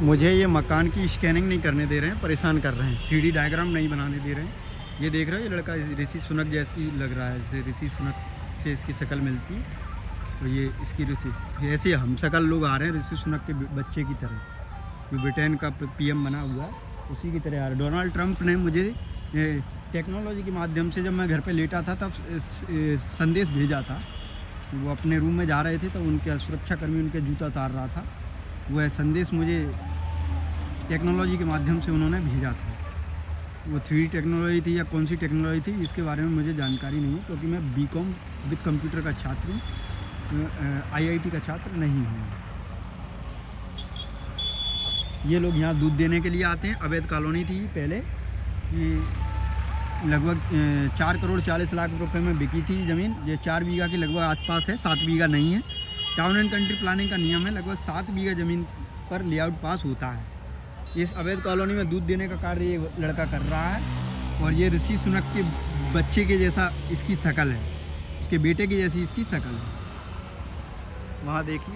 मुझे ये मकान की स्कैनिंग नहीं करने दे रहे हैं, परेशान कर रहे हैं। 3D डायग्राम नहीं बनाने दे रहे हैं। ये देख रहे हो, ये लड़का ऋषि सुनक जैसी लग रहा है, जैसे ऋषि सुनक से इसकी शक्ल मिलती है। और ये इसकी ऋषि ऐसे हम शक्ल लोग आ रहे हैं ऋषि सुनक के बच्चे की तरह, जो ब्रिटेन का PM बना हुआ है उसी की तरह आ रहा है। डोनाल्ड ट्रंप ने मुझे टेक्नोलॉजी के माध्यम से, जब मैं घर पर लेटा था तब संदेश भेजा था। वो अपने रूम में जा रहे थे तो उनका सुरक्षाकर्मी उनके जूता उतार रहा था। वह संदेश मुझे टेक्नोलॉजी के माध्यम से उन्होंने भेजा था। वो 3D टेक्नोलॉजी थी या कौन सी टेक्नोलॉजी थी इसके बारे में मुझे जानकारी नहीं है, क्योंकि मैं BCom विद कंप्यूटर का छात्र हूँ, IIT का छात्र नहीं हूँ। ये लोग यहाँ दूध देने के लिए आते हैं। अवैध कॉलोनी थी पहले, ये लगभग 4 करोड़ 40 लाख रुपए में बिकी थी ज़मीन। ये 4 बीघा के लगभग आसपास है, 7 बीघा नहीं है। टाउन एंड कंट्री प्लानिंग का नियम है, लगभग 7 बीघा ज़मीन पर लेआउट पास होता है। इस अवैध कॉलोनी में दूध देने का कार्य ये लड़का कर रहा है। और ये ऋषि सुनक के बच्चे के जैसा इसकी शक्ल है, उसके बेटे की जैसी इसकी शक्ल है। वहाँ देखिए,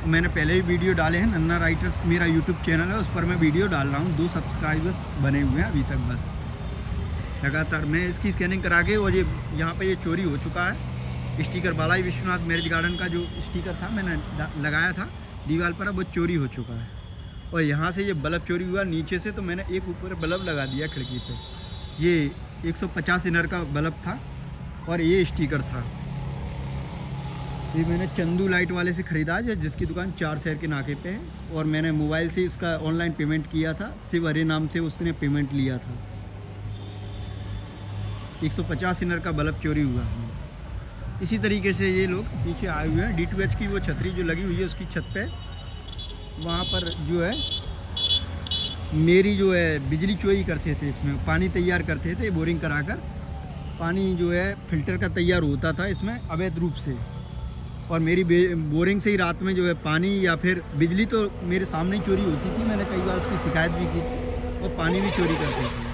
मैंने पहले ही वीडियो डाले हैं। नन्ना राइटर्स मेरा YouTube चैनल है, उस पर मैं वीडियो डाल रहा हूँ। 2 सब्सक्राइबर्स बने हुए हैं अभी तक बस। लगातार मैं इसकी स्कैनिंग करा के, और ये यहाँ पे ये चोरी हो चुका है। स्टिकर बालाई विश्वनाथ मैरिज गार्डन का जो स्टिकर था मैंने लगाया था दीवार पर, अब वो चोरी हो चुका है। और यहाँ से ये बल्ब चोरी हुआ नीचे से, तो मैंने एक ऊपर बल्ब लगा दिया खिड़की पे। ये 150 इनर का बल्ब था और ये स्टिकर था। ये मैंने चंदू लाइट वाले से ख़रीदा है, जिसकी दुकान 4 शहर के नाके पे है। और मैंने मोबाइल से उसका ऑनलाइन पेमेंट किया था। शिव हरे नाम से उसने पेमेंट लिया था। 150 इनर का बल्ब चोरी हुआ है। इसी तरीके से ये लोग पीछे आए हुए हैं। D2H की वो छतरी जो लगी हुई है उसकी छत पे, वहाँ पर जो है मेरी जो है बिजली चोरी करते थे। इसमें पानी तैयार करते थे, बोरिंग कराकर पानी जो है फिल्टर का तैयार होता था इसमें अवैध रूप से। और मेरी बोरिंग से ही रात में जो है पानी या फिर बिजली तो मेरे सामने ही चोरी होती थी। मैंने कई बार उसकी शिकायत भी की थी, और पानी भी चोरी करते थे।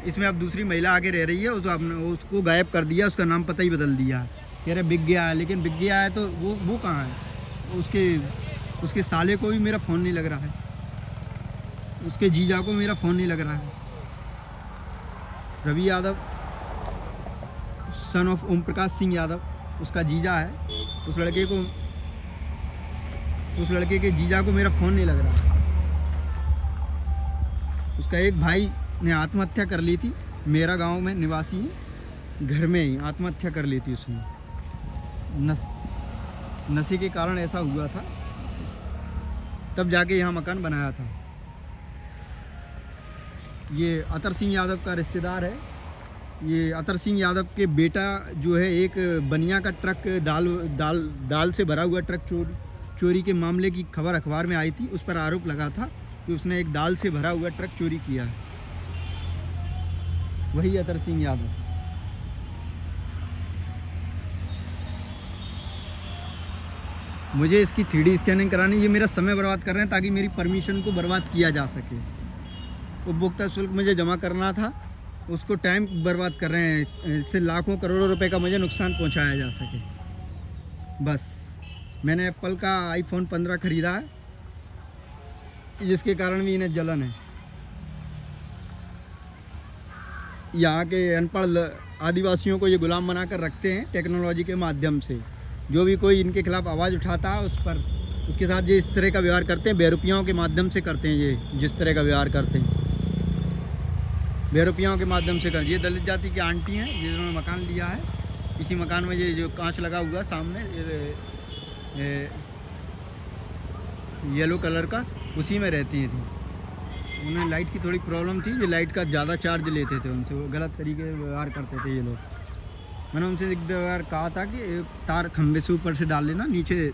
इसमें अब दूसरी महिला आगे रह रही है, उसको गायब कर दिया, उसका नाम पता ही बदल दिया। कह रहे बिक गया है, लेकिन बिक गया है तो वो कहाँ है? उसके साले को भी मेरा फ़ोन नहीं लग रहा है, उसके जीजा को मेरा फ़ोन नहीं लग रहा है। रवि यादव सन ऑफ ओम प्रकाश सिंह यादव उसका जीजा है। उस लड़के के जीजा को मेरा फ़ोन नहीं लग रहा। उसका एक भाई ने आत्महत्या कर ली थी, मेरा गांव में निवासी है, घर में ही आत्महत्या कर ली थी उसने। नशे के कारण ऐसा हुआ था, तब जाके यहाँ मकान बनाया था। ये अतर सिंह यादव का रिश्तेदार है। ये अतर सिंह यादव के बेटा जो है, एक बनिया का ट्रक दाल से भरा हुआ ट्रक चोरी के मामले की खबर अखबार में आई थी। उस पर आरोप लगा था कि उसने एक दाल से भरा हुआ ट्रक चोरी किया है। वही अतर सिंह यादव। मुझे इसकी 3D स्कैनिंग करानी। ये मेरा समय बर्बाद कर रहे हैं ताकि मेरी परमिशन को बर्बाद किया जा सके। उपभोक्ता शुल्क मुझे जमा करना था, उसको टाइम बर्बाद कर रहे हैं। इससे लाखों करोड़ों रुपए का मुझे नुकसान पहुंचाया जा सके। बस मैंने एप्पल का iPhone 15 ख़रीदा है, जिसके कारण भी इन्हें जलन है। यहाँ के अनपढ़ आदिवासियों को ये गुलाम बनाकर रखते हैं टेक्नोलॉजी के माध्यम से। जो भी कोई इनके खिलाफ आवाज़ उठाता है उसके साथ ये इस तरह का व्यवहार करते हैं। बेरुपियों के माध्यम से करते हैं। ये जिस तरह का व्यवहार करते हैं बेरुपियों के माध्यम से ये दलित जाति की आंटी हैं जिन्होंने मकान लिया है। इसी मकान में ये जो कांच लगा हुआ सामने येलो कलर का, उसी में रहती थी। उन्हें लाइट की थोड़ी प्रॉब्लम थी, ये लाइट का ज़्यादा चार्ज लेते थे उनसे, वो गलत तरीके से व्यवहार करते थे ये लोग। मैंने उनसे एक बार कहा था कि तार खंभे से ऊपर से डाल लेना, नीचे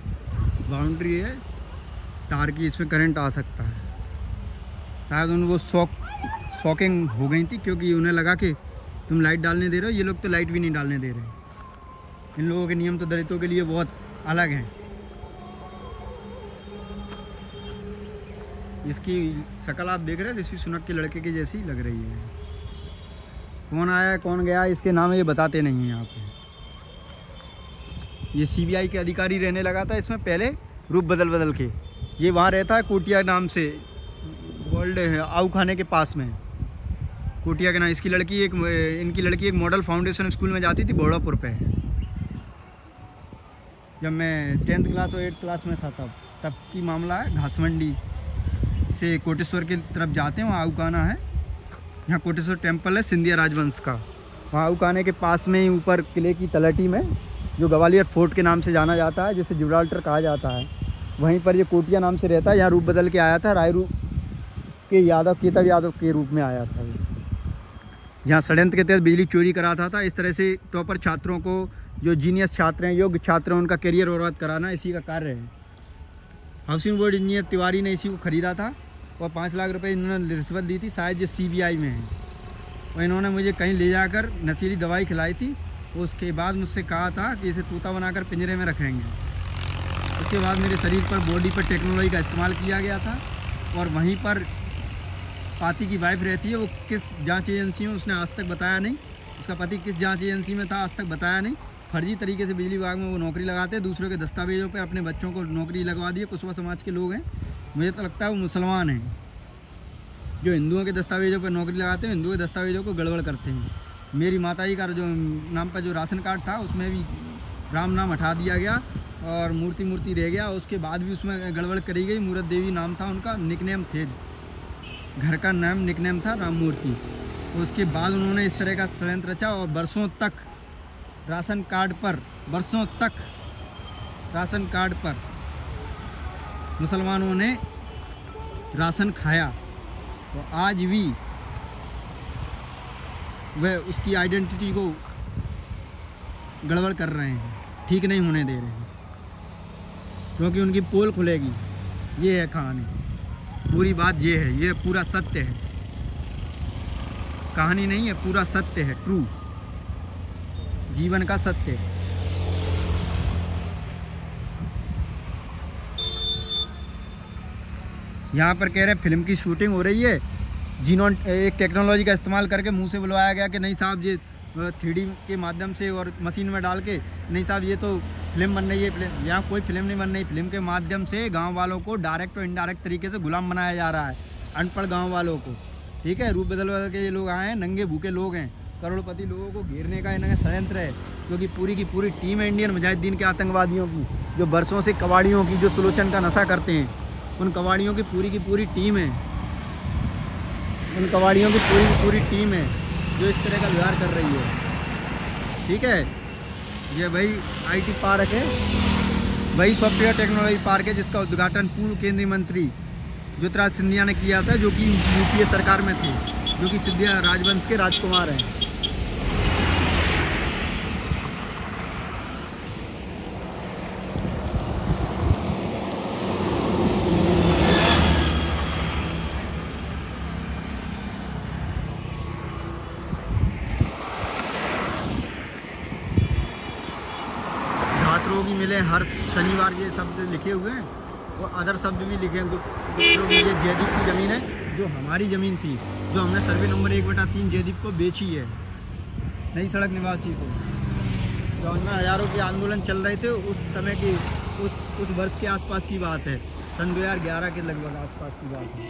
बाउंड्री है तार की, इसमें करंट आ सकता है। शायद उनको शॉकिंग हो गई थी, क्योंकि उन्हें लगा कि तुम लाइट डालने दे रहे हो, ये लोग तो लाइट भी नहीं डालने दे रहे। इन लोगों के नियम तो दलितों के लिए बहुत अलग हैं। इसकी शक्ल आप देख रहे हैं, ऋषि सुनक के लड़के की जैसी लग रही है। कौन आया कौन गया इसके नाम ये बताते नहीं हैं यहाँ पे। ये CBI के अधिकारी रहने लगा था इसमें पहले, रूप बदल के। ये वहाँ रहता है कोटिया नाम से, वर्ल्ड आऊ खाने के पास में कोटिया के नाम। इनकी लड़की एक मॉडल फाउंडेशन स्कूल में जाती थी बोड़ापुर पे। जब मैं 10th क्लास और 8th क्लास में था तब की मामला है। घासमंडी से कोटेश्वर की तरफ जाते हैं, वहाँ आऊकाना है। यहाँ कोटेश्वर टेम्पल है सिंधिया राजवंश का। वहाँ आऊकाने के पास में ही ऊपर किले की तलहटी में, जो ग्वालियर फोर्ट के नाम से जाना जाता है, जिसे जिब्राल्टर कहा जाता है, वहीं पर ये कोटिया नाम से रहता है। यहाँ रूप बदल के आया था, राय रूप के केतव यादव के रूप में आया था। यहाँ षड्यंत्र के तहत बिजली चोरी कराता था। इस तरह से टॉपर छात्रों को, जो जीनियस छात्र हैं, योग्य छात्र हैं, उनका करियर बर्बाद कराना इसी का कार्य है। हाउसिंग बोर्ड इंजीनियर तिवारी ने इसी को ख़रीदा था और 5 लाख रुपए इन्होंने रिश्वत दी थी। शायद ये CBI में है। और इन्होंने मुझे कहीं ले जाकर नशीली दवाई खिलाई थी। उसके बाद मुझसे कहा था कि इसे तोता बनाकर पिंजरे में रखेंगे। उसके बाद मेरे शरीर पर, बॉडी पर टेक्नोलॉजी का इस्तेमाल किया गया था। और वहीं पर पाती की वाइफ रहती है, वो किस जांच एजेंसी में, उसने आज तक बताया नहीं। उसका पति किस जांच एजेंसी में था, आज तक बताया नहीं। फर्जी तरीके से बिजली विभाग में वो नौकरी लगाते हैं। दूसरों के दस्तावेजों पर अपने बच्चों को नौकरी लगवा दी है। कुशवा समाज के लोग हैं, मुझे तो लगता है वो मुसलमान हैं, जो हिंदुओं के दस्तावेजों पर नौकरी लगाते हैं, हिंदुओं के दस्तावेजों को गड़बड़ करते हैं। मेरी माताजी का जो नाम पर जो राशन कार्ड था, उसमें भी राम नाम हटा दिया गया और मूर्ति रह गया। उसके बाद भी उसमें गड़बड़ करी गई। मूरत देवी नाम था उनका, निकनेम थे, घर का नाम निकनेम था राम मूर्ति। उसके बाद उन्होंने इस तरह का षड्यंत्र रचा और वर्षों तक राशन कार्ड पर मुसलमानों ने राशन खाया। तो आज भी वह उसकी आइडेंटिटी को गड़बड़ कर रहे हैं, ठीक नहीं होने दे रहे हैं, क्योंकि उनकी पोल खुलेगी। ये है कहानी, पूरी बात ये है, ये पूरा सत्य है, कहानी नहीं है, पूरा सत्य है, ट्रू जीवन का सत्य। यहाँ पर कह रहे हैं फिल्म की शूटिंग हो रही है। जिन्होंने एक टेक्नोलॉजी का इस्तेमाल करके मुंह से बुलवाया गया कि नहीं साहब ये 3D के माध्यम से और मशीन में डाल के, नहीं साहब ये तो फिल्म बन रही है। फिल्म, यहाँ कोई फिल्म नहीं बन रही। फिल्म के माध्यम से गांव वालों को डायरेक्ट और इनडायरेक्ट तरीके से गुलाम बनाया जा रहा है, अनपढ़ गांव वालों को। ठीक है, रूप बदल के ये लोग आए हैं, नंगे भूखे लोग हैं। करोड़पति लोगों को घेरने का इन्हें षड्यंत्र है, क्योंकि पूरी की पूरी टीम है इंडियन मुजाहिदीन के आतंकवादियों की, जो बरसों से कबाड़ियों की, जो सुलोचन का नशा करते हैं, उन कबाड़ियों की पूरी टीम है। उन कबाड़ियों की पूरी टीम है जो इस तरह का व्यवहार कर रही है। ठीक है, ये वही IT पार्क है, वही सॉफ्टवेयर टेक्नोलॉजी पार्क है, जिसका उद्घाटन पूर्व केंद्रीय मंत्री ज्योतिराज सिंधिया ने किया था, जो कि UPA सरकार में थे, जो कि सिंधिया राजवंश के राजकुमार हैं। रोगी मिले हर शनिवार, ये शब्द लिखे हुए हैं और अदर शब्द भी लिखे हैं। ये जयदीप की ज़मीन है, जो हमारी ज़मीन थी, जो हमने सर्वे नंबर 1/3 जयदीप को बेची है, नई सड़क निवासी को। तो उनमें हज़ारों के आंदोलन चल रहे थे उस समय की, उस वर्ष के आसपास की बात है, सन 2011 के लगभग आसपास की बात है।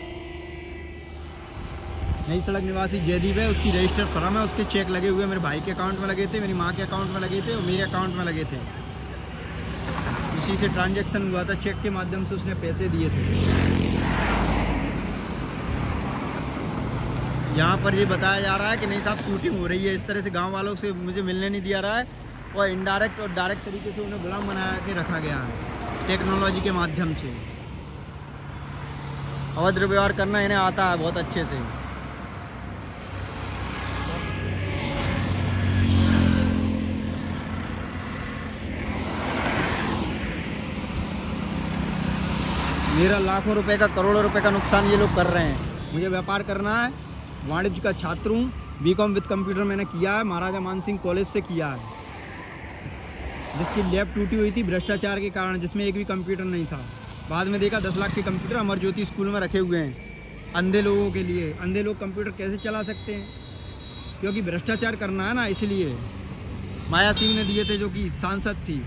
नई सड़क निवासी जयदीप है, उसकी रजिस्टर्ड फर्म है, उसके चेक लगे हुए मेरे भाई के अकाउंट में लगे थे, मेरी माँ के अकाउंट में लगे थे और मेरे अकाउंट में लगे थे। उसी से ट्रांजैक्शन हुआ था, चेक के माध्यम से उसने पैसे दिए थे। यहाँ पर ये बताया जा रहा है कि नहीं साहब शूटिंग हो रही है, इस तरह से गांव वालों से मुझे मिलने नहीं दिया रहा है और इनडायरेक्ट और डायरेक्ट तरीके से उन्हें गुलाम बना के रखा गया है टेक्नोलॉजी के माध्यम से। अभद्र व्यवहार करना इन्हें आता है बहुत अच्छे से। मेरा लाखों रुपए का, करोड़ों रुपए का नुकसान ये लोग कर रहे हैं। मुझे व्यापार करना है, वाणिज्य का छात्र हूँ, BCom विद कंप्यूटर मैंने किया है, महाराजा मानसिंह कॉलेज से किया है, जिसकी लैब टूटी हुई थी भ्रष्टाचार के कारण, जिसमें एक भी कंप्यूटर नहीं था। बाद में देखा 10 लाख के कंप्यूटर अमर ज्योति स्कूल में रखे हुए हैं अंधे लोगों के लिए। अंधे लोग कंप्यूटर कैसे चला सकते हैं? क्योंकि भ्रष्टाचार करना है ना, इसलिए। माया सिंह ने दिए थे, जो कि सांसद थी,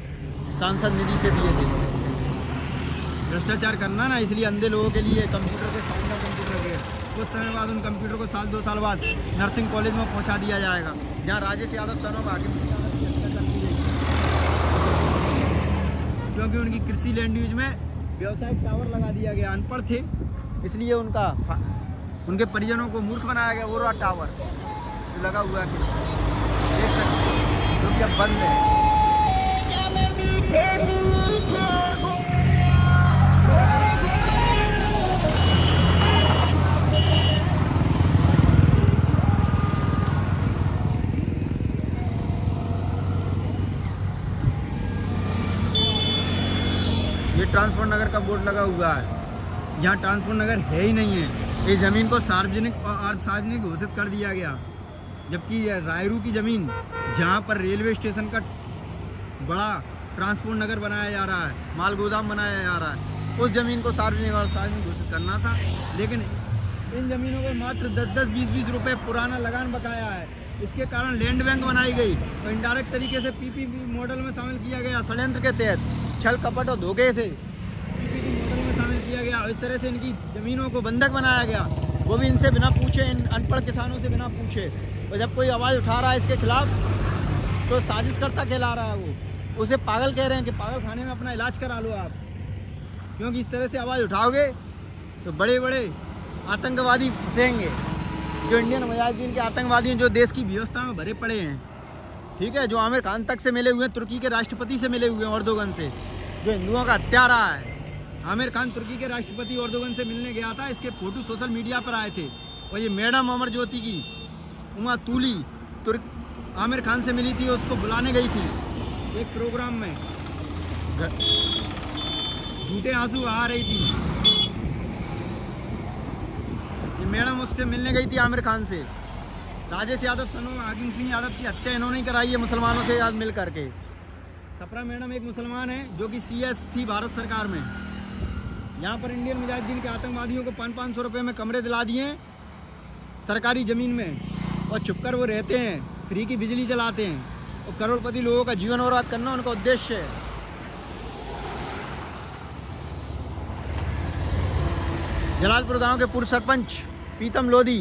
सांसद निधि से दिए थे। भ्रष्टाचार करना ना, इसलिए अंधे लोगों के लिए कंप्यूटर के सामने कंप्यूटर के कुछ समय बाद उन कंप्यूटर को 1-2 साल बाद नर्सिंग कॉलेज में पहुंचा दिया जाएगा, जहां राजेश यादव सन ऑफ हाकिम सिंह यादव की हत्या कर दी गई, क्योंकि उनकी कृषि लैंड यूज में व्यावसायिक टावर लगा दिया गया। अनपढ़ थे इसलिए उनके परिजनों को मूर्ख बनाया गया। वो रहा टावर जो लगा हुआ है, देख सकते हैं, जो कि अब बंद है। ये ट्रांसपोर्ट नगर का बोर्ड लगा हुआ है, यहाँ ट्रांसपोर्ट नगर है ही नहीं है। इस ज़मीन को सार्वजनिक और अर्धसार्वजनिक घोषित कर दिया गया, जबकि रायरू की ज़मीन जहाँ पर रेलवे स्टेशन का बड़ा ट्रांसपोर्ट नगर बनाया जा रहा है, माल गोदाम बनाया जा रहा है, उस ज़मीन को सार्वजनिक और सार्वजनिक घोषित करना था। लेकिन इन ज़मीनों पर मात्र 10-10, 20-20 रुपये पुराना लगान बकाया है। इसके कारण लैंड बैंक बनाई गई और इनडायरेक्ट तरीके से पीपीपी मॉडल में शामिल किया गया। षड्यंत्र के तहत छल कपट और धोखे से पीपीपी मॉडल में शामिल किया गया और इस तरह से इनकी ज़मीनों को बंधक बनाया गया, वो भी इनसे बिना पूछे, इन अनपढ़ किसानों से बिना पूछे। और जब कोई आवाज़ उठा रहा है इसके खिलाफ तो साजिश करता कहला रहा है, वो उसे पागल कह रहे हैं कि पागल खाने में अपना इलाज करा लो आप, क्योंकि इस तरह से आवाज़ उठाओगे तो बड़े बड़े आतंकवादी फंसेंगे, जो इंडियन मुजाहिदीन के आतंकवादी हैं, जो देश की व्यवस्था में भरे पड़े हैं, ठीक है, जो आमिर खान तक से मिले हुए हैं, तुर्की के राष्ट्रपति से मिले हुए हैं, एर्दोगन से, जो हिंदुओं का हत्यारा है। आमिर खान तुर्की के राष्ट्रपति एर्दोगन से मिलने गया था, इसके फोटो सोशल मीडिया पर आए थे। और ये मैडम अमर ज्योति की उमा तूली आमिर खान से मिली थी, उसको बुलाने गई थी एक प्रोग्राम में, झूठे आंसू आ रही थी। ये मैडम उससे मिलने गई थी आमिर खान से। राजेश यादव सन ऑफ हाकिम सिंह यादव की हत्या इन्होंने ही कराई है मुसलमानों से याद मिल करके। सपरा मैडम एक मुसलमान है जो कि CS थी भारत सरकार में। यहाँ पर इंडियन मुजाहिदीन के आतंकवादियों को 500-500 रुपये में कमरे दिला दिए सरकारी ज़मीन में, और छुपकर वो रहते हैं, फ्री की बिजली जलाते हैं, और करोड़पति लोगों का जीवन बर्बाद करना उनका उद्देश्य है। जलालपुर गांव के पूर्व सरपंच पीतम लोधी,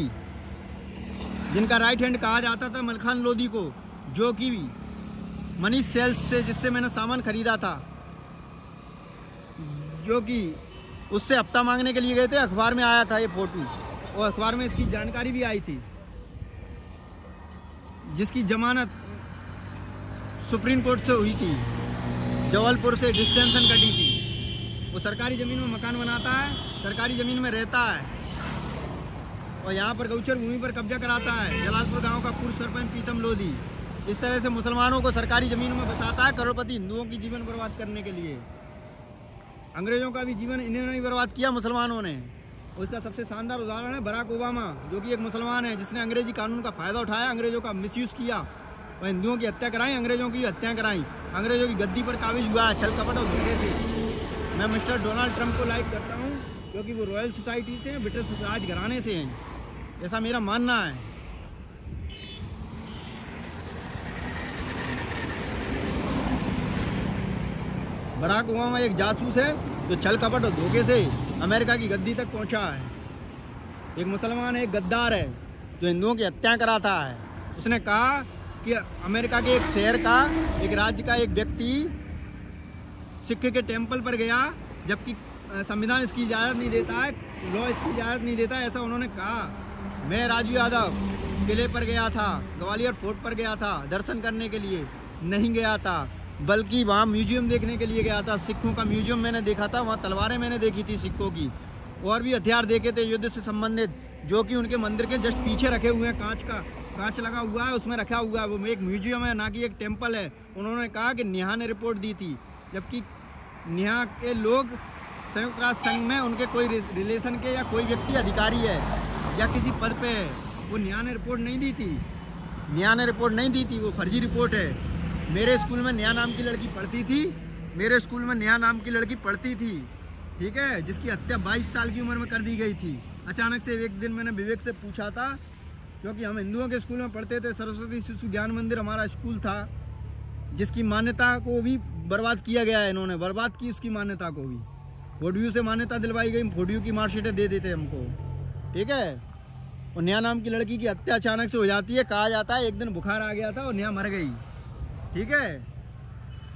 जिनका राइट हैंड कहा जाता था मलखान लोधी को, जो कि मनीष सेल्स से, जिससे मैंने सामान खरीदा था, जो कि उससे हफ्ता मांगने के लिए गए थे। अखबार में आया था ये फोटो, और अखबार में इसकी जानकारी भी आई थी, जिसकी जमानत सुप्रीम कोर्ट से हुई थी, जबलपुर से डिस्टेंशन कटी थी। वो सरकारी ज़मीन में मकान बनाता है, सरकारी ज़मीन में रहता है, और यहाँ पर गौचर भूमि पर कब्जा कराता है। जलालपुर गांव का पूर्व सरपंच पीतम लोधी इस तरह से मुसलमानों को सरकारी ज़मीनों में बसाता है, करोड़पति हिंदुओं की जीवन बर्बाद करने के लिए। अंग्रेज़ों का भी जीवन इन्होंने ही बर्बाद किया मुसलमानों ने। उसका सबसे शानदार उदाहरण है बराक ओबामा, जो कि एक मुसलमान है, जिसने अंग्रेजी कानून का फ़ायदा उठाया, अंग्रेज़ों का मिसयूज़ किया और हिंदुओं की हत्या कराई, अंग्रेज़ों की हत्या कराई, अंग्रेज़ों की गद्दी पर काबिज हुआ है छल कपट और धोखे से। मैं मिस्टर डोनाल्ड ट्रंप को लाइक करता हूँ, क्योंकि वो रॉयल सोसाइटी से, ब्रिटिश राज घराने से हैं, ऐसा मेरा मानना है। बराक ओबामा एक जासूस है जो छल कपट और धोखे से अमेरिका की गद्दी तक पहुंचा है। एक मुसलमान है, एक गद्दार है, जो हिंदुओं की हत्या कराता है। उसने कहा कि अमेरिका के एक शहर का, एक राज्य का एक व्यक्ति सिख के टेम्पल पर गया, जबकि संविधान इसकी इजाज़त नहीं देता है, लॉ इसकी इजाज़त नहीं देता है, ऐसा उन्होंने कहा। मैं राजू यादव किले पर गया था, ग्वालियर फोर्ट पर गया था, दर्शन करने के लिए नहीं गया था, बल्कि वहाँ म्यूजियम देखने के लिए गया था। सिखों का म्यूजियम मैंने देखा था, वहाँ तलवारें मैंने देखी थी सिखों की, और भी हथियार देखे थे युद्ध से संबंधित, जो कि उनके मंदिर के जस्ट पीछे रखे हुए हैं। कांच लगा हुआ है, उसमें रखा हुआ है, वो एक म्यूजियम है, ना कि एक टेम्पल है। उन्होंने कहा कि नेहा ने रिपोर्ट दी थी, जबकि नेहा के लोग संयुक्त राष्ट्र संघ में उनके कोई रिलेशन के या कोई व्यक्ति अधिकारी है या किसी पद पे है, वो नेहा ने रिपोर्ट नहीं दी थी। नेहा ने रिपोर्ट नहीं दी थी, वो फर्जी रिपोर्ट है। मेरे स्कूल में नेहा नाम की लड़की पढ़ती थी, मेरे स्कूल में नेहा नाम की लड़की पढ़ती थी, ठीक है, जिसकी हत्या 22 साल की उम्र में कर दी गई थी। अचानक से एक दिन मैंने विवेक से पूछा था, क्योंकि हम हिंदुओं के स्कूल में पढ़ते थे, सरस्वती शिशु ज्ञान मंदिर हमारा स्कूल था, जिसकी मान्यता को भी बर्बाद किया गया है, इन्होंने बर्बाद की उसकी मान्यता को भी। फोर्डव्यू से मान्यता दिलवाई गई, फोर्डव्यू की मार्कशीटें दे देते हमको, ठीक है। और नेहा नाम की लड़की की हत्या अचानक से हो जाती है, कहा जाता है एक दिन बुखार आ गया था और नेहा मर गई, ठीक है।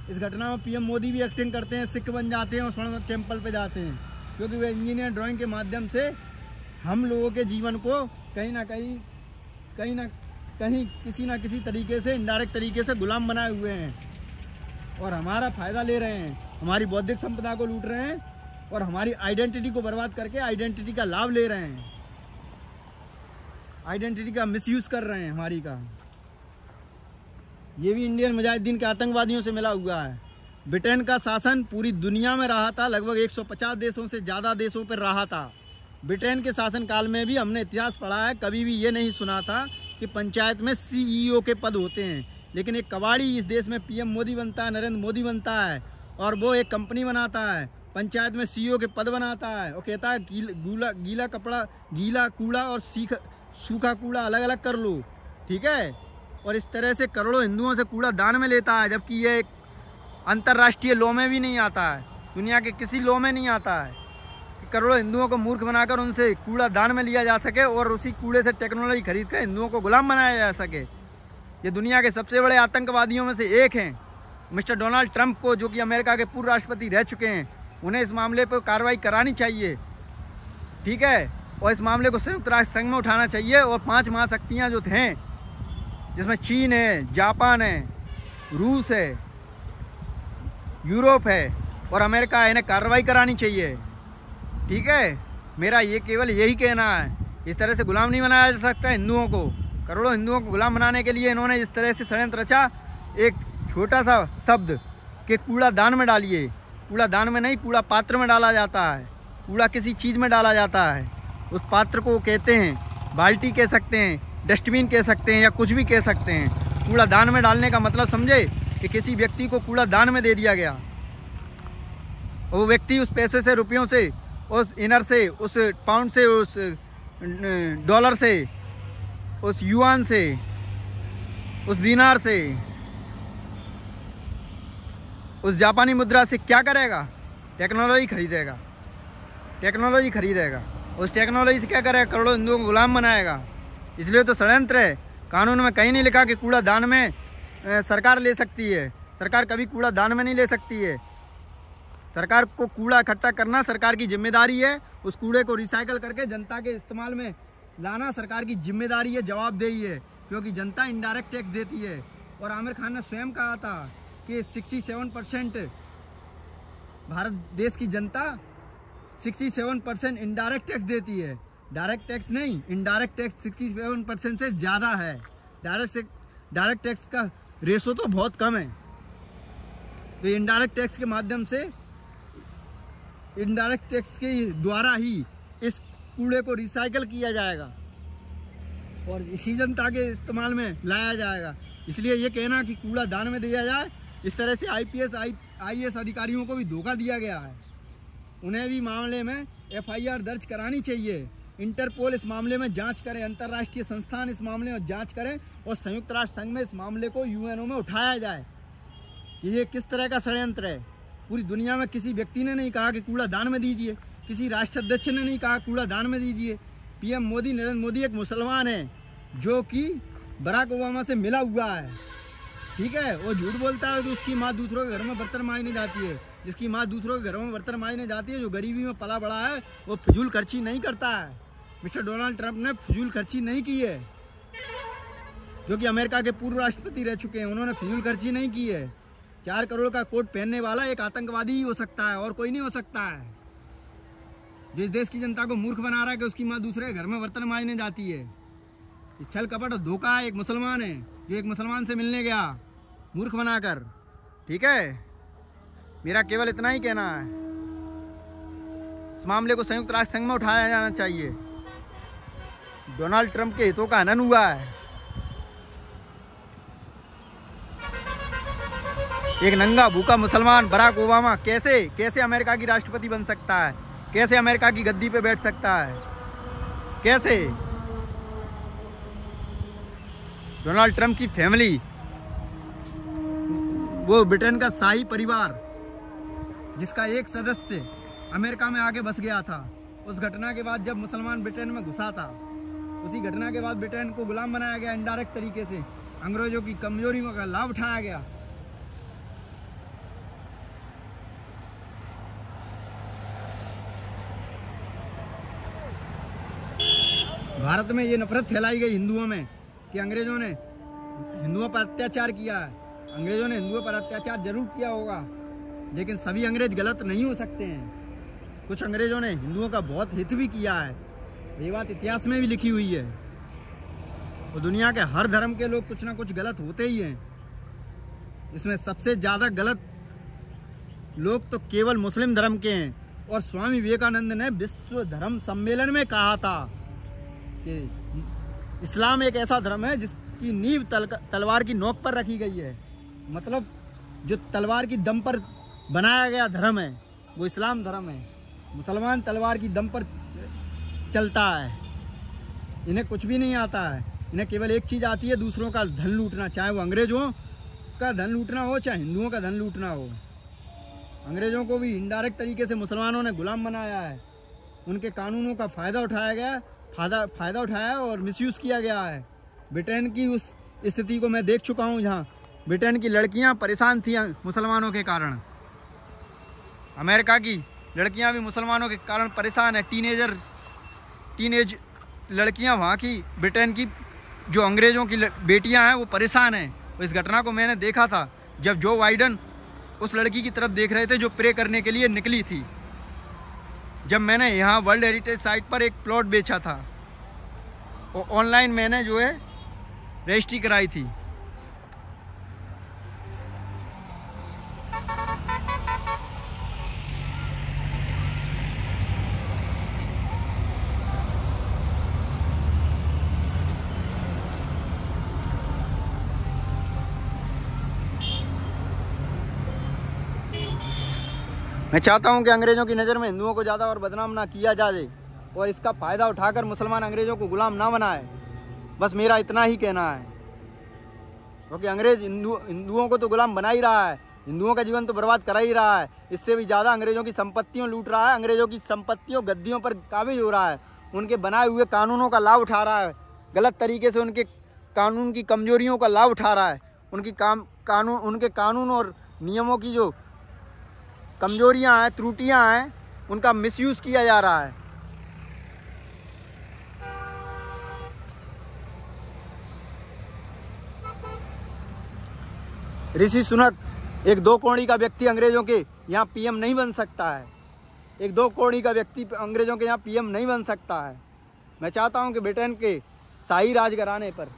इस घटना में पीएम मोदी भी एक्टिंग करते हैं, सिख बन जाते हैं और स्वर्ण टेम्पल पे जाते हैं, क्योंकि वे इंजीनियर ड्राइंग के माध्यम से हम लोगों के जीवन को कहीं ना कहीं किसी ना किसी तरीके से इनडायरेक्ट तरीके से गुलाम बनाए हुए हैं और हमारा फ़ायदा ले रहे हैं, हमारी बौद्धिक संपदा को लूट रहे हैं और हमारी आइडेंटिटी को बर्बाद करके आइडेंटिटी का लाभ ले रहे हैं, आइडेंटिटी का मिसयूज कर रहे हैं हमारी का। ये भी इंडियन मुजाहिदीन के आतंकवादियों से मिला हुआ है। ब्रिटेन का शासन पूरी दुनिया में रहा था, लगभग 150 देशों से ज़्यादा देशों पर रहा था। ब्रिटेन के शासनकाल में भी हमने इतिहास पढ़ा है, कभी भी ये नहीं सुना था कि पंचायत में CEO के पद होते हैं। लेकिन एक कबाड़ी इस देश में पीएम मोदी बनता है, नरेंद्र मोदी बनता है और वो एक कंपनी बनाता है, पंचायत में CEO के पद बनाता है और कहता है गीला कपड़ा, गीला कूड़ा और सूखा कूड़ा अलग अलग कर लो, ठीक है। और इस तरह से करोड़ों हिंदुओं से कूड़ा दान में लेता है, जबकि ये एक अंतर्राष्ट्रीय लॉ में भी नहीं आता है, दुनिया के किसी लॉ में नहीं आता है कि करोड़ों हिंदुओं को मूर्ख बनाकर उनसे कूड़ा दान में लिया जा सके और उसी कूड़े से टेक्नोलॉजी खरीद कर हिंदुओं को गुलाम बनाया जा सके। ये दुनिया के सबसे बड़े आतंकवादियों में से एक हैं मिस्टर डोनाल्ड ट्रंप को, जो कि अमेरिका के पूर्व राष्ट्रपति रह चुके हैं। उन्हें इस मामले पर कार्रवाई करानी चाहिए, ठीक है, और इस मामले को संयुक्त राष्ट्र संघ में उठाना चाहिए। और 5 महाशक्तियाँ जो हैं, जिसमें चीन है, जापान है, रूस है, यूरोप है और अमेरिका है, इन्हें कार्रवाई करानी चाहिए, ठीक है। मेरा ये केवल यही कहना है, इस तरह से गुलाम नहीं बनाया जा सकता हिंदुओं को। करोड़ों हिंदुओं को गुलाम बनाने के लिए इन्होंने इस तरह से षड्यंत्र रचा। एक छोटा सा शब्द कि कूड़ा दान में डालिए, कूड़ा दान में नहीं, कूड़ा पात्र में डाला जाता है, कूड़ा किसी चीज़ में डाला जाता है, उस पात्र को कहते हैं, बाल्टी कह सकते हैं, डस्टबिन कह सकते हैं या कुछ भी कह सकते हैं। कूड़ा दान में डालने का मतलब समझे कि किसी व्यक्ति को कूड़ा दान में दे दिया गया, वो व्यक्ति उस पैसे से, रुपयों से, उस इनर से, उस पाउंड से, उस डॉलर से, उस युआन से, उस दिनार से, उस जापानी मुद्रा से क्या करेगा? टेक्नोलॉजी खरीदेगा, टेक्नोलॉजी खरीदेगा। उस टेक्नोलॉजी से क्या करेगा? करोड़ों हिंदुओं को गुलाम बनाएगा। इसलिए तो षड्यंत्र है। कानून में कहीं नहीं लिखा कि कूड़ा दान में सरकार ले सकती है। सरकार कभी कूड़ा दान में नहीं ले सकती है। सरकार को कूड़ा इकट्ठा करना सरकार की जिम्मेदारी है। उस कूड़े को रिसाइकल करके जनता के इस्तेमाल में लाना सरकार की जिम्मेदारी है, जवाबदेही है, क्योंकि जनता इनडायरेक्ट टैक्स देती है। और आमिर खान ने स्वयं कहा था कि 67% भारत देश की जनता 67% इनडायरेक्ट टैक्स देती है। डायरेक्ट टैक्स नहीं, इनडायरेक्ट टैक्स 67% से ज़्यादा है। डायरेक्ट टैक्स का रेशो तो बहुत कम है। तो इनडायरेक्ट टैक्स के माध्यम से, इनडायरेक्ट टैक्स के द्वारा ही इस कूड़े को रिसाइकल किया जाएगा और इसी जनता के इस्तेमाल में लाया जाएगा। इसलिए ये कहना कि कूड़ा दान में दिया जाए, इस तरह से IPS अधिकारियों को भी धोखा दिया गया है। उन्हें भी मामले में FIR दर्ज करानी चाहिए। इंटरपोल इस मामले में जांच करे, अंतर्राष्ट्रीय संस्थान इस मामले में जांच करें और संयुक्त राष्ट्र संघ में इस मामले को UNO में उठाया जाए। ये किस तरह का षड्यंत्र है? पूरी दुनिया में किसी व्यक्ति ने नहीं कहा कि कूड़ा दान में दीजिए, किसी राष्ट्राध्यक्ष ने नहीं कहा कूड़ा दान में दीजिए। PM मोदी, नरेंद्र मोदी एक मुसलमान है जो कि बराक ओबामा से मिला हुआ है, ठीक है। वो झूठ बोलता है कि उसकी माँ दूसरों के घर में बर्तन मांजने जाती है। जिसकी माँ दूसरों के घरों में बर्तन मांजने जाती है, जो गरीबी में पला बड़ा है, वो फिजूल खर्ची नहीं करता है। मिस्टर डोनाल्ड ट्रंप ने फिजूल खर्ची नहीं की है, जो कि अमेरिका के पूर्व राष्ट्रपति रह चुके हैं। उन्होंने फिजूल खर्ची नहीं की है। 4 करोड़ का कोट पहनने वाला एक आतंकवादी ही हो सकता है और कोई नहीं हो सकता है। जिस देश की जनता को मूर्ख बना रहा है कि उसकी माँ दूसरे घर में बर्तन मांजने जाती है, छल कपट और धोखा है। एक मुसलमान है जो एक मुसलमान से मिलने गया मूर्ख बनाकर, ठीक है। मेरा केवल इतना ही कहना है, इस मामले को संयुक्त राष्ट्र संघ में उठाया जाना चाहिए। डोनाल्ड ट्रंप के हितों का हनन हुआ है। एक नंगा भूखा मुसलमान बराक ओबामा कैसे अमेरिका की राष्ट्रपति बन सकता है? कैसे अमेरिका की गद्दी पे बैठ सकता है? कैसे? डोनाल्ड ट्रंप की फैमिली, वो ब्रिटेन का शाही परिवार जिसका एक सदस्य अमेरिका में आके बस गया था। उस घटना के बाद जब मुसलमान ब्रिटेन में घुसा था, उसी घटना के बाद ब्रिटेन को गुलाम बनाया गया इनडायरेक्ट तरीके से, अंग्रेजों की कमजोरियों का लाभ उठाया गया। भारत में ये नफरत फैलाई गई हिंदुओं में कि अंग्रेजों ने हिंदुओं पर अत्याचार किया है। अंग्रेजों ने हिंदुओं पर अत्याचार जरूर किया होगा, लेकिन सभी अंग्रेज गलत नहीं हो सकते हैं। कुछ अंग्रेजों ने हिंदुओं का बहुत हित भी किया है, ये बात इतिहास में भी लिखी हुई है। तो दुनिया के हर धर्म के लोग कुछ ना कुछ गलत होते ही हैं। इसमें सबसे ज़्यादा गलत लोग तो केवल मुस्लिम धर्म के हैं। और स्वामी विवेकानंद ने विश्व धर्म सम्मेलन में कहा था कि इस्लाम एक ऐसा धर्म है जिसकी नींव तलवार की नोक पर रखी गई है। मतलब जो तलवार की दम पर बनाया गया धर्म है वो इस्लाम धर्म है। मुसलमान तलवार की दम पर चलता है, इन्हें कुछ भी नहीं आता है। इन्हें केवल एक चीज़ आती है, दूसरों का धन लूटना, चाहे वो अंग्रेजों का धन लूटना हो चाहे हिंदुओं का धन लूटना हो। अंग्रेजों को भी इनडायरेक्ट तरीके से मुसलमानों ने गुलाम बनाया है। उनके कानूनों का फ़ायदा उठाया गया, फ़ायदा उठाया और मिसयूज़ किया गया है। ब्रिटेन की उस स्थिति को मैं देख चुका हूँ जहाँ ब्रिटेन की लड़कियाँ परेशान थी मुसलमानों के कारण। अमेरिका की लड़कियाँ भी मुसलमानों के कारण परेशान है। टीनेज लड़कियाँ वहाँ की ब्रिटेन की जो अंग्रेज़ों की बेटियाँ हैं वो परेशान हैं। इस घटना को मैंने देखा था जब जो बाइडन उस लड़की की तरफ देख रहे थे जो प्रे करने के लिए निकली थी। जब मैंने यहाँ वर्ल्ड हेरिटेज साइट पर एक प्लॉट बेचा था और ऑनलाइन मैंने जो है रजिस्ट्री कराई थी। मैं चाहता हूं कि अंग्रेज़ों की नज़र में हिंदुओं को ज़्यादा और बदनाम ना किया जाए और इसका फ़ायदा उठाकर मुसलमान अंग्रेज़ों को गुलाम ना बनाए। बस मेरा इतना ही कहना है, क्योंकि अंग्रेज़ हिंदुओं को तो गुलाम बना ही रहा है, हिंदुओं का जीवन तो बर्बाद करा ही रहा है। इससे भी ज़्यादा अंग्रेज़ों की संपत्तियों लूट रहा है, अंग्रेज़ों की संपत्तियों गद्दियों पर काबिज हो रहा है, उनके बनाए हुए कानूनों का लाभ उठा रहा है, गलत तरीके से उनके कानून की कमजोरियों का लाभ उठा रहा है। उनके कानून और नियमों की जो कमजोरियां हैं, त्रुटियां हैं, उनका मिसयूज़ किया जा रहा है। ऋषि सुनक एक 2 कौड़ी का व्यक्ति अंग्रेजों के यहाँ पीएम नहीं बन सकता है। एक 2 कौड़ी का व्यक्ति अंग्रेजों के यहाँ पीएम नहीं बन सकता है। मैं चाहता हूँ कि ब्रिटेन के शाही राजघराने पर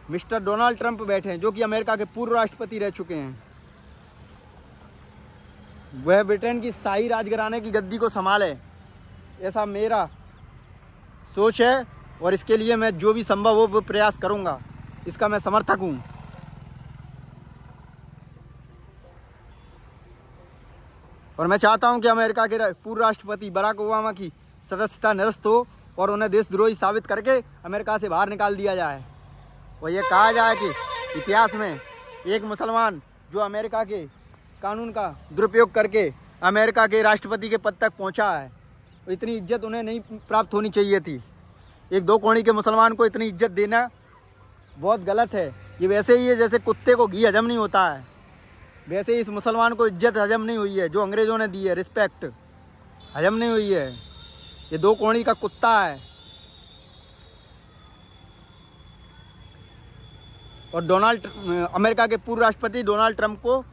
मिस्टर डोनाल्ड ट्रंप बैठे हैं, जो कि अमेरिका के पूर्व राष्ट्रपति रह चुके हैं। वह ब्रिटेन की शाही राजघराने की गद्दी को संभाले, ऐसा मेरा सोच है। और इसके लिए मैं जो भी संभव हो वो प्रयास करूँगा, इसका मैं समर्थक हूँ। और मैं चाहता हूं कि अमेरिका के पूर्व राष्ट्रपति बराक ओबामा की सदस्यता निरस्त हो और उन्हें देशद्रोही साबित करके अमेरिका से बाहर निकाल दिया जाए। और ये कहा जाए कि इतिहास में एक मुसलमान जो अमेरिका के कानून का दुरुपयोग करके अमेरिका के राष्ट्रपति के पद तक पहुंचा है, तो इतनी इज्जत उन्हें नहीं प्राप्त होनी चाहिए थी। एक 2 कौड़ी के मुसलमान को इतनी इज्जत देना बहुत गलत है। ये वैसे ही है जैसे कुत्ते को घी हजम नहीं होता है, वैसे ही इस मुसलमान को इज्जत हजम नहीं हुई है जो अंग्रेज़ों ने दी है, रिस्पेक्ट हजम नहीं हुई है। ये 2 कौड़ी का कुत्ता है। और अमेरिका के पूर्व राष्ट्रपति डोनाल्ड ट्रंप को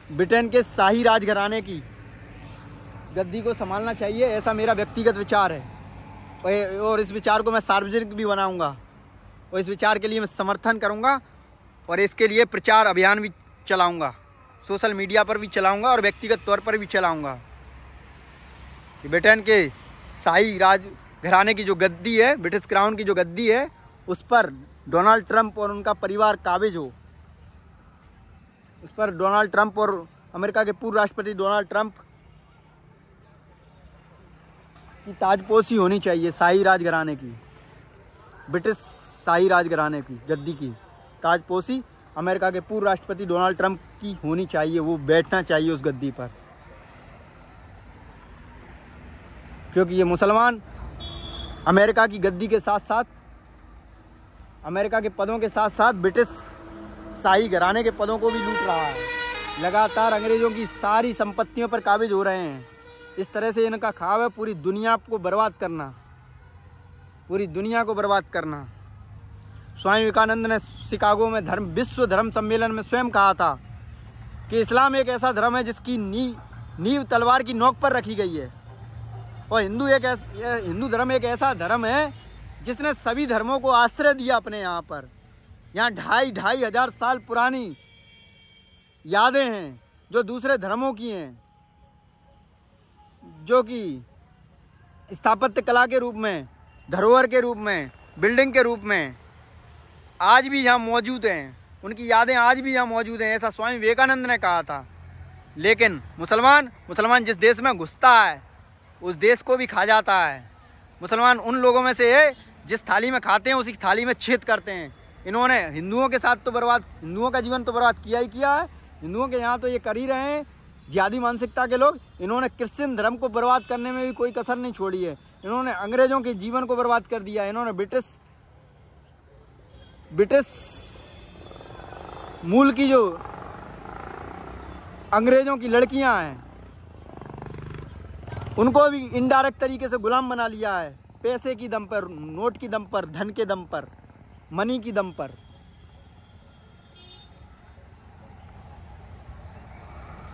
ब्रिटेन के शाही राजघराने की गद्दी को संभालना चाहिए, ऐसा मेरा व्यक्तिगत विचार है। और इस विचार को मैं सार्वजनिक भी बनाऊंगा और इस विचार के लिए मैं समर्थन करूंगा और इसके लिए प्रचार अभियान भी चलाऊंगा, सोशल मीडिया पर भी चलाऊंगा और व्यक्तिगत तौर पर भी चलाऊंगा कि ब्रिटेन के शाही राजघराने की जो गद्दी है, ब्रिटिश क्राउन की जो गद्दी है, उस पर डोनाल्ड ट्रंप और उनका परिवार काबिज हो। उस पर डोनाल्ड ट्रंप और अमेरिका के पूर्व राष्ट्रपति डोनाल्ड ट्रंप की ताजपोशी होनी चाहिए। शाही राजघराने की, ब्रिटिश शाही राजघराने की गद्दी की ताजपोशी अमेरिका के पूर्व राष्ट्रपति डोनाल्ड ट्रंप की होनी चाहिए। वो बैठना चाहिए उस गद्दी पर। क्योंकि ये मुसलमान अमेरिका की गद्दी के साथ साथ, अमेरिका के पदों के साथ साथ ब्रिटिश शाही घराने के पदों को भी लूट रहा है। लगातार अंग्रेज़ों की सारी संपत्तियों पर काबिज हो रहे हैं। इस तरह से इनका ख्वाब है पूरी दुनिया को बर्बाद करना, पूरी दुनिया को बर्बाद करना। स्वामी विवेकानंद ने शिकागो में विश्व धर्म सम्मेलन में स्वयं कहा था कि इस्लाम एक ऐसा धर्म है जिसकी नींव तलवार की नोक पर रखी गई है, और हिंदू धर्म एक ऐसा धर्म है जिसने सभी धर्मों को आश्रय दिया अपने यहाँ पर। यहाँ 2,500 साल पुरानी यादें हैं जो दूसरे धर्मों की हैं, जो कि स्थापत्य कला के रूप में, धरोहर के रूप में, बिल्डिंग के रूप में आज भी यहाँ मौजूद हैं। उनकी यादें आज भी यहाँ मौजूद हैं, ऐसा स्वामी विवेकानंद ने कहा था। लेकिन मुसलमान जिस देश में घुसता है उस देश को भी खा जाता है। मुसलमान उन लोगों में से है जिस थाली में खाते हैं उसी थाली में छेद करते हैं। इन्होंने हिंदुओं के साथ तो हिंदुओं का जीवन तो बर्बाद किया ही किया है, हिंदुओं के यहाँ तो ये कर ही रहे हैं जिहादी मानसिकता के लोग। इन्होंने क्रिश्चियन धर्म को बर्बाद करने में भी कोई कसर नहीं छोड़ी है। इन्होंने अंग्रेज़ों के जीवन को बर्बाद कर दिया। इन्होंने ब्रिटिश मूल की जो अंग्रेज़ों की लड़कियां हैं उनको भी इनडायरेक्ट तरीके से गुलाम बना लिया है, पैसे की दम पर, नोट की दम पर, धन के दम पर, मनी की दम पर।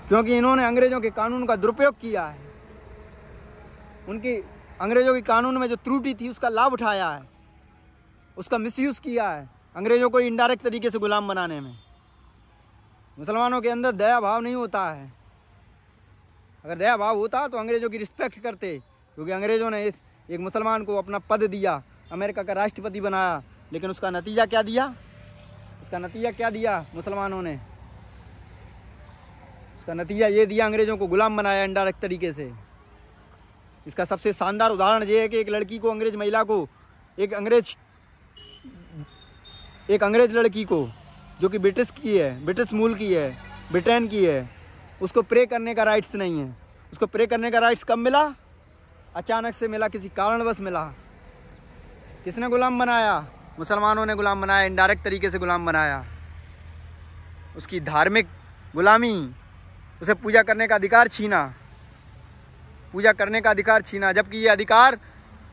क्योंकि इन्होंने अंग्रेज़ों के कानून का दुरुपयोग किया है, उनकी अंग्रेज़ों के कानून में जो त्रुटि थी उसका लाभ उठाया है, उसका मिसयूज़ किया है अंग्रेज़ों को इनडायरेक्ट तरीके से गुलाम बनाने में। मुसलमानों के अंदर दया भाव नहीं होता है। अगर दया भाव होता तो अंग्रेज़ों की रिस्पेक्ट करते, क्योंकि अंग्रेज़ों ने एक मुसलमान को अपना पद दिया, अमेरिका का राष्ट्रपति बनाया, लेकिन उसका नतीजा क्या दिया मुसलमानों ने? उसका नतीजा ये दिया, अंग्रेज़ों को गुलाम बनाया इनडायरेक्ट तरीके से। इसका सबसे शानदार उदाहरण ये है कि एक लड़की को, अंग्रेज़ महिला को, एक अंग्रेज़ लड़की को जो कि ब्रिटिश मूल की है, ब्रिटेन की है, उसको प्रे करने का राइट्स नहीं है। उसको प्रे करने का राइट्स कब मिला? अचानक से मिला, किसी कारणवश मिला। किसने गुलाम बनाया? मुसलमानों ने गुलाम बनाया, इनडायरेक्ट तरीके से गुलाम बनाया। उसकी धार्मिक गुलामी, उसे पूजा करने का अधिकार छीना, जबकि ये अधिकार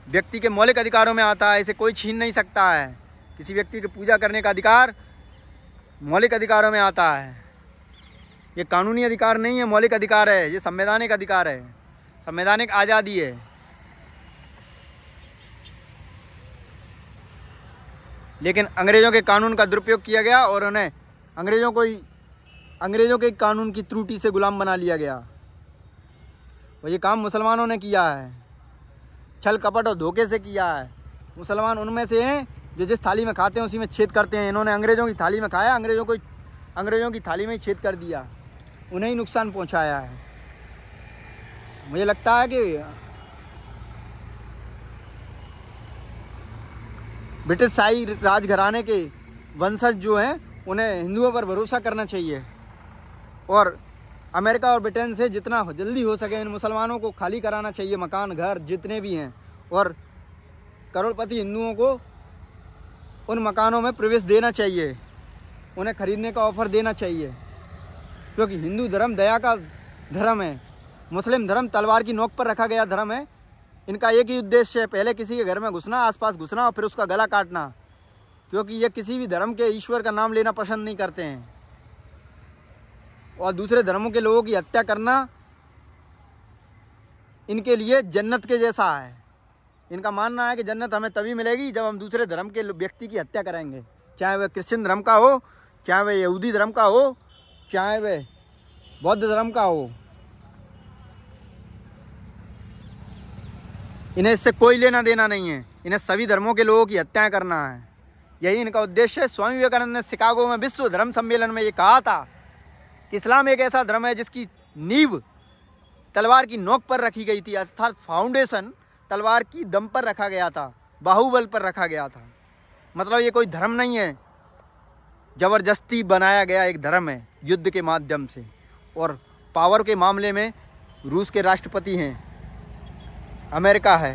व्यक्ति के मौलिक अधिकारों में आता है, इसे कोई छीन नहीं सकता है। किसी व्यक्ति की पूजा करने का अधिकार मौलिक अधिकारों में आता है। ये कानूनी अधिकार नहीं है, मौलिक अधिकार है, ये संवैधानिक अधिकार है, संवैधानिक आज़ादी है। लेकिन अंग्रेज़ों के कानून का दुरुपयोग किया गया और उन्हें अंग्रेज़ों के कानून की त्रुटि से गुलाम बना लिया गया। और ये काम मुसलमानों ने किया है, छल कपट और धोखे से किया है। मुसलमान उनमें से हैं जो जिस थाली में खाते हैं उसी में छेद करते हैं। इन्होंने अंग्रेज़ों की थाली में खाया, अंग्रेज़ों की थाली में ही छेद कर दिया, उन्हें ही नुकसान पहुंचाया है। मुझे लगता है कि ब्रिटिश शाही राजघराने के वंशज जो हैं उन्हें हिंदुओं पर भरोसा करना चाहिए और अमेरिका और ब्रिटेन से जितना जल्दी हो सके इन मुसलमानों को खाली कराना चाहिए, मकान घर जितने भी हैं, और करोड़पति हिंदुओं को उन मकानों में प्रवेश देना चाहिए, उन्हें खरीदने का ऑफ़र देना चाहिए। क्योंकि हिंदू धर्म दया का धर्म है, मुस्लिम धर्म तलवार की नोक पर रखा गया धर्म है। इनका एक ही उद्देश्य है, पहले किसी के घर में घुसना, आसपास घुसना और फिर उसका गला काटना। क्योंकि ये किसी भी धर्म के ईश्वर का नाम लेना पसंद नहीं करते हैं और दूसरे धर्मों के लोगों की हत्या करना इनके लिए जन्नत के जैसा है। इनका मानना है कि जन्नत हमें तभी मिलेगी जब हम दूसरे धर्म के व्यक्ति की हत्या करेंगे, चाहे वह क्रिश्चियन धर्म का हो, चाहे वह यहूदी धर्म का हो, चाहे वह बौद्ध धर्म का हो। इन्हें इससे कोई लेना देना नहीं है, इन्हें सभी धर्मों के लोगों की हत्याएं करना है, यही इनका उद्देश्य है। स्वामी विवेकानंद ने शिकागो में विश्व धर्म सम्मेलन में ये कहा था कि इस्लाम एक ऐसा धर्म है जिसकी नींव तलवार की नोक पर रखी गई थी, अर्थात फाउंडेशन तलवार की दम पर रखा गया था, बाहुबल पर रखा गया था। मतलब ये कोई धर्म नहीं है, ज़बरदस्ती बनाया गया एक धर्म है युद्ध के माध्यम से। और पावर के मामले में रूस के राष्ट्रपति हैं, अमेरिका है,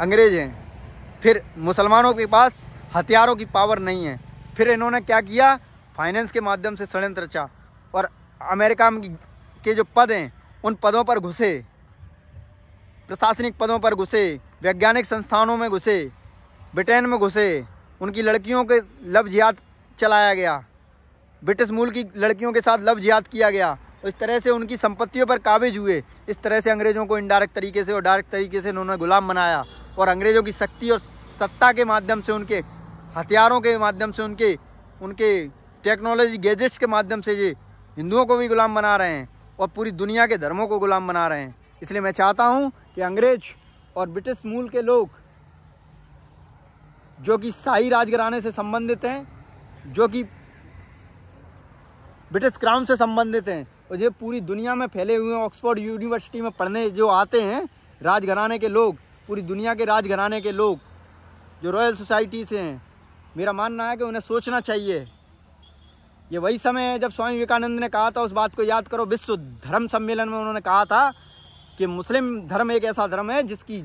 अंग्रेज हैं, फिर मुसलमानों के पास हथियारों की पावर नहीं है, फिर इन्होंने क्या किया, फाइनेंस के माध्यम से षड्यंत्र रचा और अमेरिका के जो पद हैं उन पदों पर घुसे, प्रशासनिक पदों पर घुसे, वैज्ञानिक संस्थानों में घुसे, ब्रिटेन में घुसे, उनकी लड़कियों के लव जिहाद चलाया गया, ब्रिटिश मूल की लड़कियों के साथ लव जिहाद किया गया, इस तरह से उनकी संपत्तियों पर काबिज हुए। इस तरह से अंग्रेज़ों को इनडायरेक्ट तरीके से और डायरेक्ट तरीके से उन्होंने गुलाम बनाया और अंग्रेज़ों की शक्ति और सत्ता के माध्यम से, उनके हथियारों के माध्यम से, उनके टेक्नोलॉजी गैजेट्स के माध्यम से ये हिंदुओं को भी गुलाम बना रहे हैं और पूरी दुनिया के धर्मों को गुलाम बना रहे हैं। इसलिए मैं चाहता हूँ कि अंग्रेज और ब्रिटिश मूल के लोग जो कि शाही राजघराने से संबंधित हैं, जो कि ब्रिटिश क्राउन से संबंधित हैं और ये पूरी दुनिया में फैले हुए हैं, ऑक्सफोर्ड यूनिवर्सिटी में पढ़ने जो आते हैं राजघराने के लोग, पूरी दुनिया के राजघराने के लोग जो रॉयल सोसाइटी से हैं, मेरा मानना है कि उन्हें सोचना चाहिए। ये वही समय है जब स्वामी विवेकानंद ने कहा था, उस बात को याद करो, विश्व धर्म सम्मेलन में उन्होंने कहा था कि मुस्लिम धर्म एक ऐसा धर्म है जिसकी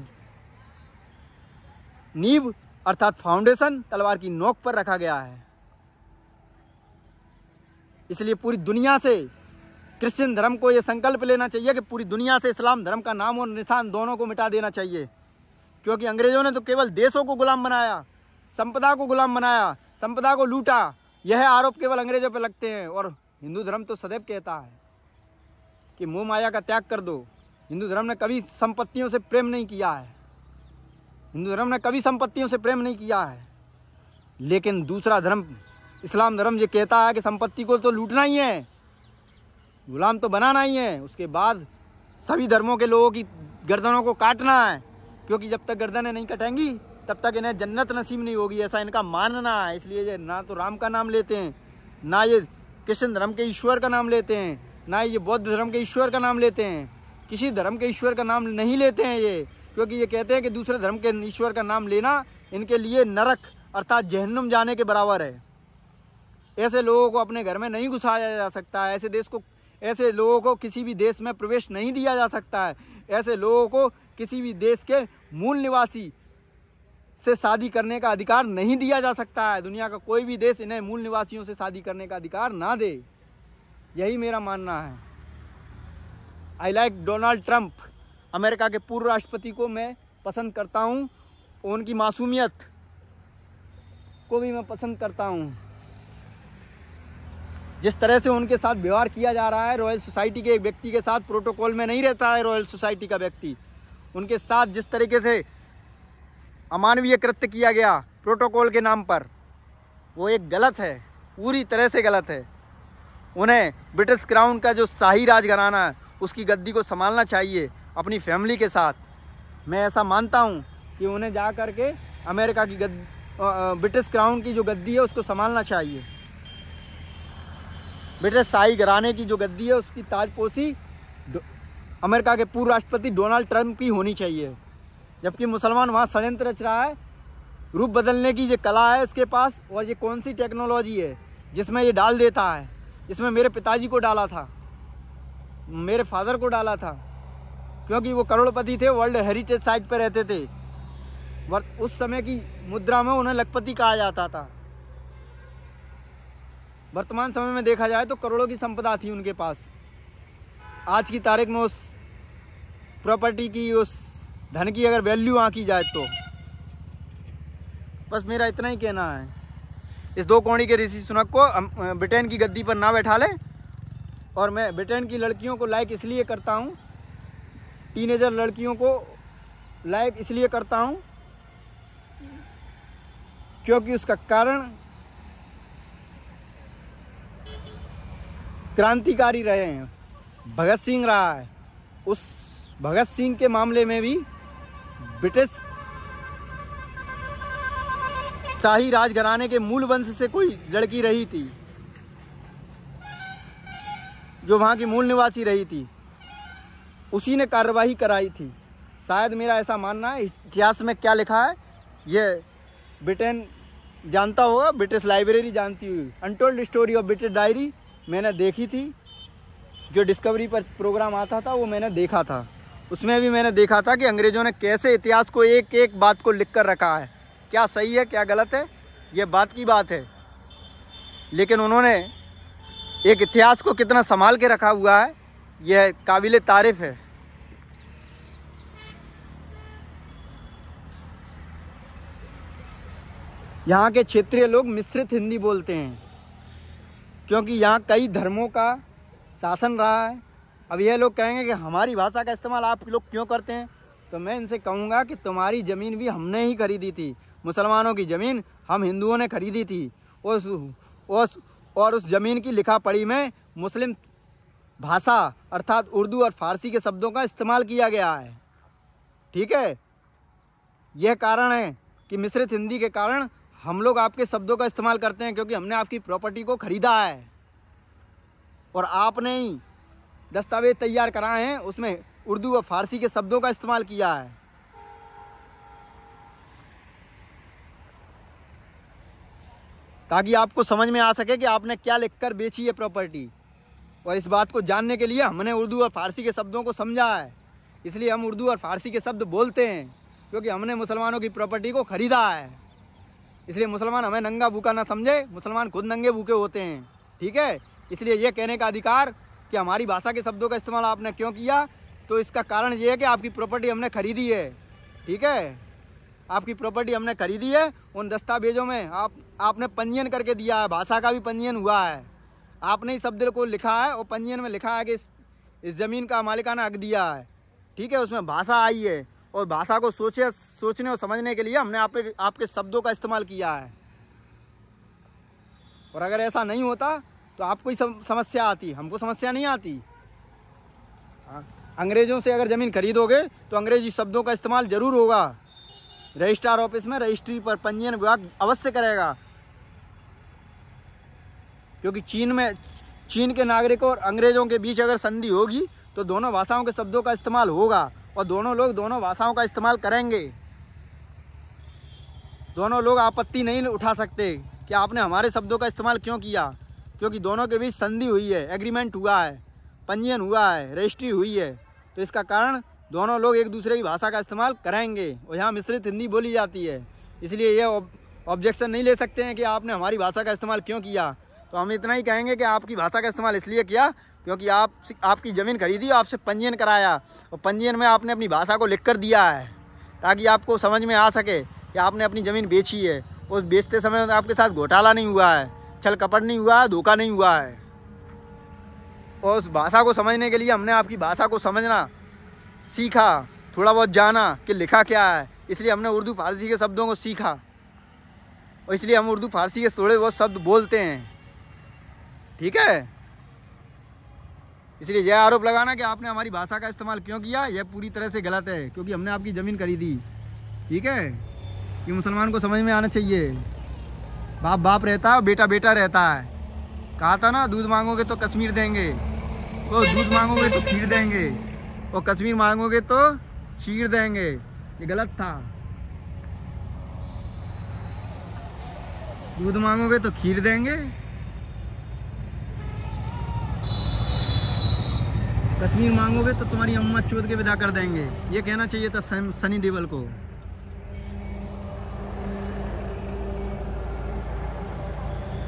नींव अर्थात फाउंडेशन तलवार की नोक पर रखा गया है। इसलिए पूरी दुनिया से क्रिश्चियन धर्म को यह संकल्प लेना चाहिए कि पूरी दुनिया से इस्लाम धर्म का नाम और निशान दोनों को मिटा देना चाहिए, क्योंकि अंग्रेजों ने तो केवल देशों को गुलाम बनाया, संपदा को गुलाम बनाया, संपदा को लूटा। यह आरोप केवल अंग्रेजों पर लगते हैं और हिंदू धर्म तो सदैव कहता है कि मोह माया का त्याग कर दो। हिंदू धर्म ने कभी संपत्तियों से प्रेम नहीं किया है, हिंदू धर्म ने कभी संपत्तियों से प्रेम नहीं किया है। लेकिन दूसरा धर्म इस्लाम धर्म ये कहता है कि संपत्ति को तो लूटना ही है, गुलाम तो बनाना ही है, उसके बाद सभी धर्मों के लोगों की गर्दनों को काटना है, क्योंकि जब तक गर्दनें नहीं कटेंगी तब तक इन्हें जन्नत नसीब नहीं होगी, ऐसा इनका मानना है। इसलिए ये ना तो राम का नाम लेते हैं, ना ये कृष्ण धर्म के ईश्वर का नाम लेते हैं, ना ये बौद्ध धर्म के ईश्वर का नाम लेते हैं, किसी धर्म के ईश्वर का नाम नहीं लेते हैं ये, क्योंकि ये कहते हैं कि दूसरे धर्म के ईश्वर का नाम लेना इनके लिए नरक अर्थात जहन्नुम जाने के बराबर है। ऐसे लोगों को अपने घर में नहीं घुसाया जा सकता है, ऐसे लोगों को किसी भी देश में प्रवेश नहीं दिया जा सकता है, ऐसे लोगों को किसी भी देश के मूल निवासी से शादी करने का अधिकार नहीं दिया जा सकता है। दुनिया का कोई भी देश इन्हें मूल निवासियों से शादी करने का अधिकार ना दे, यही मेरा मानना है। I like Donald Trump, America के पूर्व राष्ट्रपति को मैं पसंद करता हूँ, उनकी मासूमियत को भी मैं पसंद करता हूँ। जिस तरह से उनके साथ व्यवहार किया जा रहा है, रॉयल सोसाइटी के एक व्यक्ति के साथ प्रोटोकॉल में नहीं रहता है रॉयल सोसाइटी का व्यक्ति, उनके साथ जिस तरीके से अमानवीय कृत्य किया गया प्रोटोकॉल के नाम पर, वो एक गलत है, पूरी तरह से गलत है। उन्हें ब्रिटिश क्राउन का जो शाही राजघराना है उसकी गद्दी को संभालना चाहिए अपनी फैमिली के साथ। मैं ऐसा मानता हूँ कि उन्हें जा कर के अमेरिका की ब्रिटिश क्राउन की जो गद्दी है उसको संभालना चाहिए। ब्रिटिश शाही घराने की जो गद्दी है उसकी ताजपोशी अमेरिका के पूर्व राष्ट्रपति डोनाल्ड ट्रंप की होनी चाहिए, जबकि मुसलमान वहाँ षड्यंत्र रच रहा है। रूप बदलने की ये कला है इसके पास, और ये कौन सी टेक्नोलॉजी है जिसमें ये डाल देता है। इसमें मेरे पिताजी को डाला था, मेरे फादर को डाला था, क्योंकि वो करोड़पति थे, वर्ल्ड हेरिटेज साइट पर रहते थे। उस समय की मुद्रा में उन्हें लखपति कहा जाता था। वर्तमान समय में देखा जाए तो करोड़ों की संपदा थी उनके पास। आज की तारीख में उस प्रॉपर्टी की, उस धन की अगर वैल्यू आंकी जाए तो बस मेरा इतना ही कहना है। इस दो कौड़ी के ऋषि सुनक को ब्रिटेन की गद्दी पर ना बैठा ले। और मैं ब्रिटेन की लड़कियों को लाइक इसलिए करता हूँ, टीनेजर लड़कियों को लाइक इसलिए करता हूँ क्योंकि उसका कारण क्रांतिकारी रहे हैं। भगत सिंह रहा है, उस भगत सिंह के मामले में भी ब्रिटिश शाही राजघराने के मूल वंश से कोई लड़की रही थी जो वहाँ की मूल निवासी रही थी, उसी ने कार्यवाही कराई थी। शायद मेरा ऐसा मानना है। इतिहास में क्या लिखा है ये ब्रिटेन जानता होगा, ब्रिटिश लाइब्रेरी जानती हुई। Untold story of British diary मैंने देखी थी, जो डिस्कवरी पर प्रोग्राम आता था वो मैंने देखा था। उसमें भी मैंने देखा था कि अंग्रेज़ों ने कैसे इतिहास को एक एक बात को लिख कर रखा है, क्या सही है क्या गलत है, ये बात की बात है। लेकिन उन्होंने एक इतिहास को कितना संभाल के रखा हुआ है, यह काबिले तारीफ़ है। यहाँ के क्षेत्रीय लोग मिश्रित हिंदी बोलते हैं क्योंकि यहाँ कई धर्मों का शासन रहा है। अब ये लोग कहेंगे कि हमारी भाषा का इस्तेमाल आप लोग क्यों करते हैं, तो मैं इनसे कहूँगा कि तुम्हारी ज़मीन भी हमने ही खरीदी थी। मुसलमानों की ज़मीन हम हिंदुओं ने खरीदी थी। और उस ज़मीन की लिखा पढ़ी में मुस्लिम भाषा अर्थात उर्दू और फ़ारसी के शब्दों का इस्तेमाल किया गया है। ठीक है, यह कारण है कि मिश्रित हिंदी के कारण हम लोग आपके शब्दों का इस्तेमाल करते हैं, क्योंकि हमने आपकी प्रॉपर्टी को ख़रीदा है और आपने ही दस्तावेज तैयार कराए हैं, उसमें उर्दू और फ़ारसी के शब्दों का इस्तेमाल किया है। ताकि आपको समझ में आ सके कि आपने क्या लिखकर बेची है प्रॉपर्टी। और इस बात को जानने के लिए हमने उर्दू और फ़ारसी के शब्दों को समझा है, इसलिए हम उर्दू और फ़ारसी के शब्द बोलते हैं, क्योंकि हमने मुसलमानों की प्रॉपर्टी को ख़रीदा है। इसलिए मुसलमान हमें नंगा भूखा ना समझे, मुसलमान खुद नंगे भूखे होते हैं। ठीक है, इसलिए यह कहने का अधिकार कि हमारी भाषा के शब्दों का इस्तेमाल आपने क्यों किया, तो इसका कारण ये है कि आपकी प्रॉपर्टी हमने खरीदी है। ठीक है, आपकी प्रॉपर्टी हमने खरीदी है, उन दस्तावेजों में आपने पंजीयन करके दिया है, भाषा का भी पंजीयन हुआ है, आपने ही शब्द को लिखा है और पंजीयन में लिखा है कि इस ज़मीन का मालिकाना हक दिया है। ठीक है, उसमें भाषा आई है और भाषा को सोचने और समझने के लिए हमने आपके शब्दों का इस्तेमाल किया है। और अगर ऐसा नहीं होता तो आपको ही समस्या आती, हमको समस्या नहीं आती। अंग्रेज़ों से अगर ज़मीन खरीदोगे तो अंग्रेजी शब्दों का इस्तेमाल ज़रूर होगा। रजिस्ट्रार ऑफिस में रजिस्ट्री पर पंजीयन विभाग अवश्य करेगा, क्योंकि चीन के नागरिकों और अंग्रेज़ों के बीच अगर संधि होगी तो दोनों भाषाओं के शब्दों का इस्तेमाल होगा और दोनों लोग दोनों भाषाओं का इस्तेमाल करेंगे। दोनों लोग आपत्ति नहीं उठा सकते कि आपने हमारे शब्दों का इस्तेमाल क्यों किया, क्योंकि दोनों के बीच संधि हुई है, एग्रीमेंट हुआ है, पंजीयन हुआ है, रजिस्ट्री हुई है। तो इसका कारण दोनों लोग एक दूसरे की भाषा का इस्तेमाल करेंगे और यहाँ मिश्रित हिंदी बोली जाती है। इसलिए ये ऑब्जेक्शन नहीं ले सकते हैं कि आपने हमारी भाषा का इस्तेमाल क्यों किया। तो हम इतना ही कहेंगे कि आपकी भाषा का इस्तेमाल इसलिए किया क्योंकि आपकी ज़मीन खरीदी, आपसे पंजीयन कराया और पंजीयन में आपने अपनी भाषा को लिख कर दिया है, ताकि आपको समझ में आ सके कि आपने अपनी ज़मीन बेची है। उस बेचते समय आपके साथ घोटाला नहीं हुआ है, छल कपट नहीं हुआ है, धोखा नहीं हुआ है। और उस भाषा को समझने के लिए हमने आपकी भाषा को समझना सीखा, थोड़ा बहुत जाना कि लिखा क्या है, इसलिए हमने उर्दू फ़ारसी के शब्दों को सीखा और इसलिए हम उर्दू फ़ारसी के थोड़े बहुत शब्द बोलते हैं। ठीक है, इसलिए यह आरोप लगाना कि आपने हमारी भाषा का इस्तेमाल क्यों किया, यह पूरी तरह से गलत है, क्योंकि हमने आपकी ज़मीन खरीदी। ठीक है, ये मुसलमान को समझ में आना चाहिए। बाप बाप रहता है और बेटा बेटा रहता है। कहा था ना, दूध मांगोगे तो कश्मीर देंगे, तो दूध मांगोगे तो खीर देंगे, और कश्मीर मांगोगे तो चीर देंगे। ये गलत था। दूध मांगोगे तो खीर देंगे, कश्मीर मांगोगे तो तुम्हारी अम्मा चोद के विदा कर देंगे। ये कहना चाहिए था सनी देओल को।